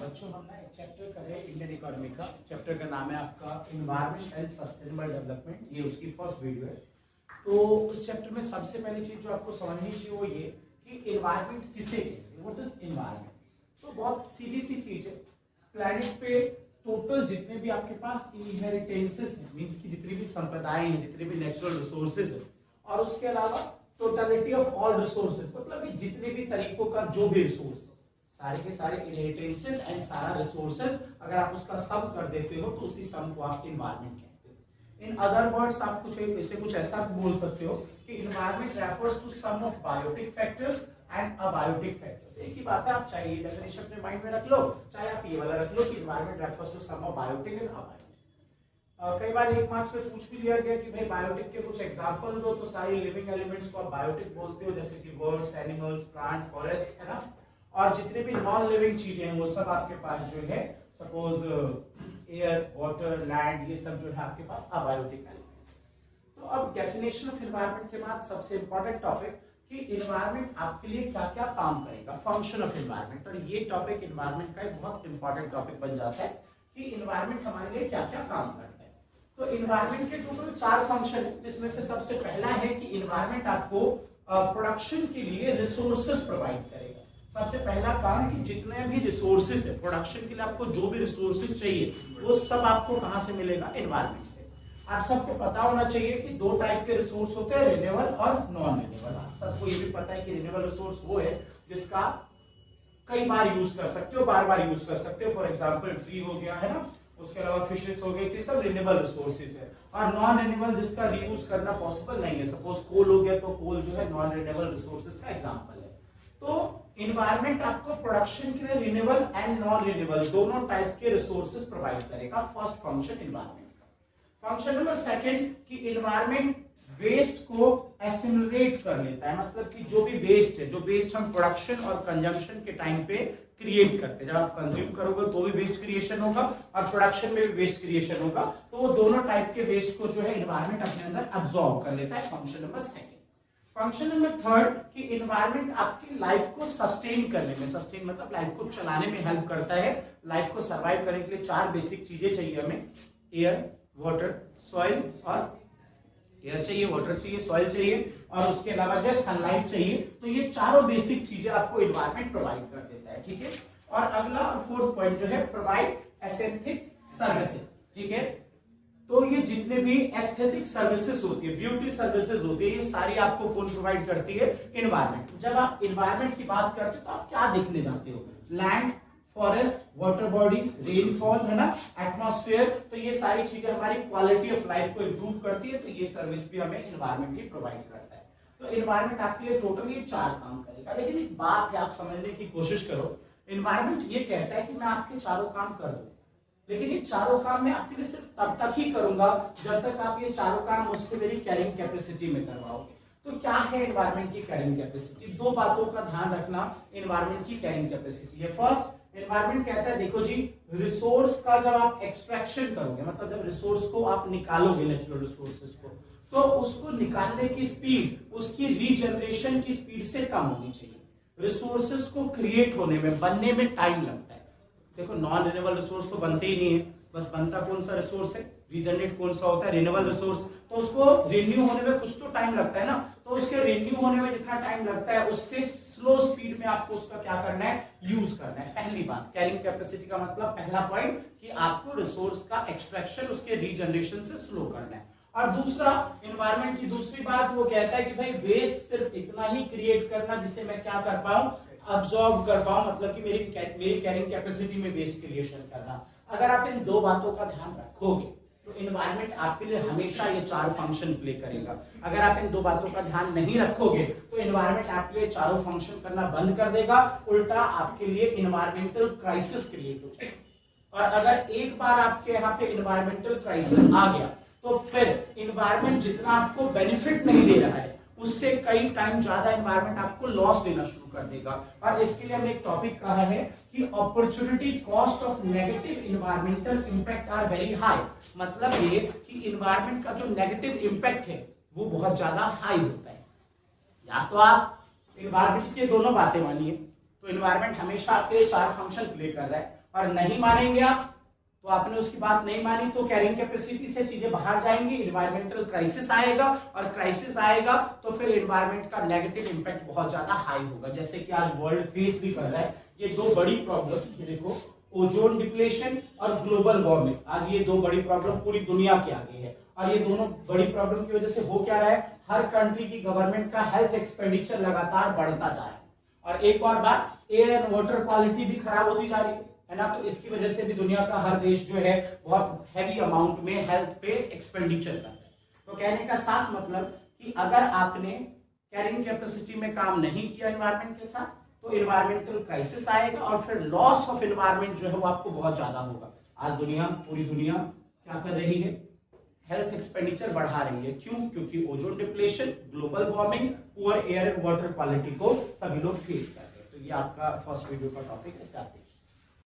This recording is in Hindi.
बच्चों हमने एक चैप्टर करे इंडियन इकोनॉमी का। चैप्टर का नाम है आपका एनवायरनमेंट एंड सस्टेनेबल डेवलपमेंट। ये उसकी फर्स्ट वीडियो है। तो उस चैप्टर में सबसे पहली चीज जो आपको समझनी चाहिए वो ये कि एनवायरनमेंट किसे कहते हैं। What is environment? तो बहुत सीधी सी चीज है। प्लैनेट पे टोटल जितने भी आपके पास इनहेरिटेंसेस हैं, मींस की जितनी भी संपदाएं हैं, जितने भी नेचुरल रिसोर्सेज है, और उसके अलावा टोटलिटी ऑफ ऑल रिसोर्सेज, मतलब कि जितने भी तरीकों का जो भी रिसोर्स सारे के सारे इनहेरिटेंसेस एंड सारा रिसोर्सेज अगर आप उसका सम कर देते हो तो उसी सम को आप एनवायरनमेंट कहते हो। इन अदर वर्ड्स आप कुछ ऐसा बोल सकते हो कि environment refers to sum of biotic factors and abiotic factors. एक ही बात है, आप चाहे ये डेफिनेशन अपने माइंड में रख लो, चाहे आप ये वाला रख लो कि environment refers to sum of biotic and abiotic. कई बार एक मार्क्स में पूछ भी लिया गया कि भाई बायोटिक के कुछ एग्जांपल दो, तो सारी लिविंग एलिमेंट्स को आप बायोटिक बोलते हो, जैसे कि बर्ड्स, एनिमल्स, प्लांट, फॉरेस्ट, है ना। और जितने भी नॉन लिविंग चीजें हैं वो सब आपके पास जो है सपोज एयर, वाटर, लैंड, ये सब जो है आपके पास अबायोटिक है। तो अब डेफिनेशन ऑफ एनवायरनमेंट के बाद सबसे इंपॉर्टेंट टॉपिक कि एनवायरनमेंट आपके लिए क्या क्या काम करेगा, फंक्शन ऑफ एनवायरनमेंट। और ये टॉपिक एनवायरनमेंट का एक बहुत इंपॉर्टेंट टॉपिक बन जाता है कि एनवायरनमेंट हमारे लिए क्या क्या काम करता है। तो एनवायरनमेंट के टोटल 4 फंक्शन है, जिसमें से सबसे पहला है कि एनवायरनमेंट आपको प्रोडक्शन के लिए रिसोर्सेज प्रोवाइड करेगा। सबसे पहला काम कि जितने भी रिसोर्सेज है प्रोडक्शन के लिए, आपको जो भी रिसोर्सेज चाहिए वो सब आपको कहां से मिलेगा? एनवायरनमेंट से। आप सबको पता होना चाहिए कि 2 टाइप के रिसोर्स होते हैं, रिन्यूएबल और नॉन रिन्यूएबल। आप सबको ये भी पता है कि रिन्यूएबल रिसोर्स वो है जिसका कई बार यूज कर सकते हो, बार बार यूज कर सकते हो। फॉर एग्जाम्पल ट्री हो गया, है ना, उसके अलावा फिशेस हो गए, ये सब रिन्यूएबल रिसोर्सेज है। और नॉन रिन्यूएबल जिसका रीयूज करना पॉसिबल नहीं है, सपोज कोल हो गया, तो कोल जो है नॉन रिन्यूएबल रिसोर्सेज का एग्जाम्पल है। तो एनवायरनमेंट आपको प्रोडक्शन के लिए रिन्यूएबल एंड नॉन रिन्यूएबल दोनों टाइप के रिसोर्सेज प्रोवाइड करेगा। फर्स्ट फंक्शन एनवायरनमेंट का। फंक्शन नंबर सेकंड कि एनवायरनमेंट वेस्ट को एसिमुलेट कर लेता है, मतलब कि जो भी वेस्ट है, जो वेस्ट हम प्रोडक्शन और कंजम्पशन के टाइम पे क्रिएट करते हैं, जब आप कंज्यूम करोगे तो भी वेस्ट क्रिएशन होगा और प्रोडक्शन में भी वेस्ट क्रिएशन होगा, तो वो दोनों टाइप के वेस्ट को जो है एनवायरनमेंट अपने अंदर अब्सॉर्ब कर लेता है। Function number second. Function number third कि एनवायरनमेंट आपकी लाइफ को सस्टेन करने में, सस्टेन मतलब लाइफ को चलाने में हेल्प करता है। लाइफ को सरवाइव करने के लिए 4 बेसिक चीजें चाहिए हमें, एयर, वाटर, सॉइल और एयर चाहिए, वाटर चाहिए, सॉइल चाहिए और उसके अलावा जो है सनलाइट चाहिए। तो ये चारों बेसिक चीजें आपको एनवायरनमेंट प्रोवाइड कर देता है, ठीक है। और अगला और 4th पॉइंट जो है प्रोवाइड एस्थेटिक सर्विसेज, ठीक है। तो ये जितने भी एस्थेटिक सर्विसेज होती है, ब्यूटी सर्विसेज होती है, ये सारी आपको कौन प्रोवाइड करती है? एनवायरनमेंट। जब आप एनवायरनमेंट की बात करते हो तो आप क्या देखने जाते हो? Land, forest, water bodies, rainfall, है ना, एटमॉस्फेयर। तो ये सारी चीजें हमारी क्वालिटी ऑफ लाइफ को इंप्रूव करती है, तो ये सर्विस भी हमें एनवायरनमेंट ही प्रोवाइड करता है। तो एनवायरनमेंट आपके लिए टोटल ये 4 काम करेगा। लेकिन एक बात है, आप समझने की कोशिश करो, एनवायरनमेंट ये कहता है कि मैं आपके चारों काम कर दूं, लेकिन ये चारों काम मैं आपके लिए सिर्फ तब तक ही करूंगा जब तक आप ये चारों काम मुझसे मेरी कैरिंग कैपेसिटी में करवाओगे। तो क्या है एनवायरनमेंट की कैरिंग कैपेसिटी? 2 बातों का ध्यान रखना एनवायरनमेंट की कैरिंग कैपेसिटी है। फर्स्ट, एनवायरनमेंट कहता है, देखो जी, रिसोर्स का जब आप एक्सट्रैक्शन करोगे, मतलब जब रिसोर्स को आप निकालोगे, नेचुरल रिसोर्सेज को, तो उसको निकालने की स्पीड उसकी रीजनरेशन की स्पीड से कम होनी चाहिए। रिसोर्सेज को क्रिएट होने में, बनने में टाइम लगता है। देखो नॉन रिन्यूएबल रिसोर्स तो बनते ही नहीं है, बस बनता कौन सा रिसोर्स है? रीजनरेट कौन सा होता है? Renewable resource. तो उसको रिन्यू होने में कुछ तो टाइम लगता है ना, तो इसके रिन्यू होने में जितना टाइम लगता है उससे स्लो स्पीड में आपको उसका क्या करना है? यूज करना है। पहली बात, कैरिंग कैपेसिटी का मतलब पहला पॉइंट कि आपको रिसोर्स का एक्सट्रैक्शन उसके रीजनरेशन से स्लो करना है। और दूसरा, एनवायरनमेंट की दूसरी बात वो कहता है कि भाई वेस्ट सिर्फ इतना ही क्रिएट करना जिससे मैं क्या कर पाऊं? अब्सॉर्ब कर पाऊं, मतलब कि मेरी कैरिंग कैपेसिटी में वेस्ट क्रिएशन करना। अगर आप इन 2 बातों का ध्यान रखोगे तो एनवायरनमेंट आपके लिए हमेशा ये 4 फंक्शन प्ले करेगा। अगर आप इन 2 बातों का ध्यान नहीं रखोगे तो एनवायरनमेंट आपके लिए चारों फंक्शन करना बंद कर देगा, उल्टा आपके लिए एनवायरमेंटल क्राइसिस क्रिएट हो जाएगा। और अगर एक बार आपके यहाँ पे एनवायरमेंटल क्राइसिस आ गया तो फिर एनवायरनमेंट जितना आपको बेनिफिट नहीं दे रहा है उससे कई टाइम ज्यादा एनवायरनमेंट आपको लॉस देना शुरू कर देगा। और इसके लिए हमने एक टॉपिक कहा है कि opportunity cost of negative environmental impact are very high. मतलब ये कि एनवायरनमेंट का जो नेगेटिव इंपैक्ट है वो बहुत ज्यादा हाई होता है। या तो आप एनवायरनमेंट की दोनों बातें मानिए, तो एनवायरनमेंट हमेशा आपके 4 फंक्शन प्ले कर रहा है। और नहीं मानेंगे आप, तो आपने उसकी बात नहीं मानी तो कैरिंग कैपेसिटी से चीजें बाहर जाएंगी, इन्वायरमेंटल क्राइसिस आएगा, और क्राइसिस आएगा तो फिर इन्वायरमेंट का नेगेटिव इंपैक्ट बहुत ज्यादा हाई होगा, जैसे कि आज वर्ल्ड फेस भी कर रहा है। ये दो बड़ी प्रॉब्लम, ये देखो, ओजोन डिप्लेशन और ग्लोबल वार्मिंग, आज ये दो बड़ी प्रॉब्लम पूरी दुनिया के आगे है। और ये दोनों बड़ी प्रॉब्लम की वजह से हो क्या रहा है, हर कंट्री की गवर्नमेंट का हेल्थ एक्सपेंडिचर लगातार बढ़ता जा रहा है। और एक और बात, एयर एंड वाटर क्वालिटी भी खराब होती जा रही है ना, तो इसकी वजह से भी दुनिया का हर देश जो है बहुत हैवी अमाउंट में हेल्थ पे एक्सपेंडिचर कर रहा है। तो कहने का साफ मतलब कि अगर आपने कैरिंग कैपेसिटी में काम नहीं किया एनवायरमेंट के साथ, तो इन्वायरमेंटल क्राइसिस आएगा और फिर लॉस ऑफ इन्वायरमेंट जो है वो आपको बहुत ज्यादा होगा। आज दुनिया, पूरी दुनिया क्या कर रही है, हेल्थ एक्सपेंडिचर बढ़ा रही है। क्यों? क्योंकि ozone depletion, global warming, poor air and water quality को सभी लोग फेस कर रहे हैं। तो ये आपका फर्स्ट वीडियो का टॉपिक है।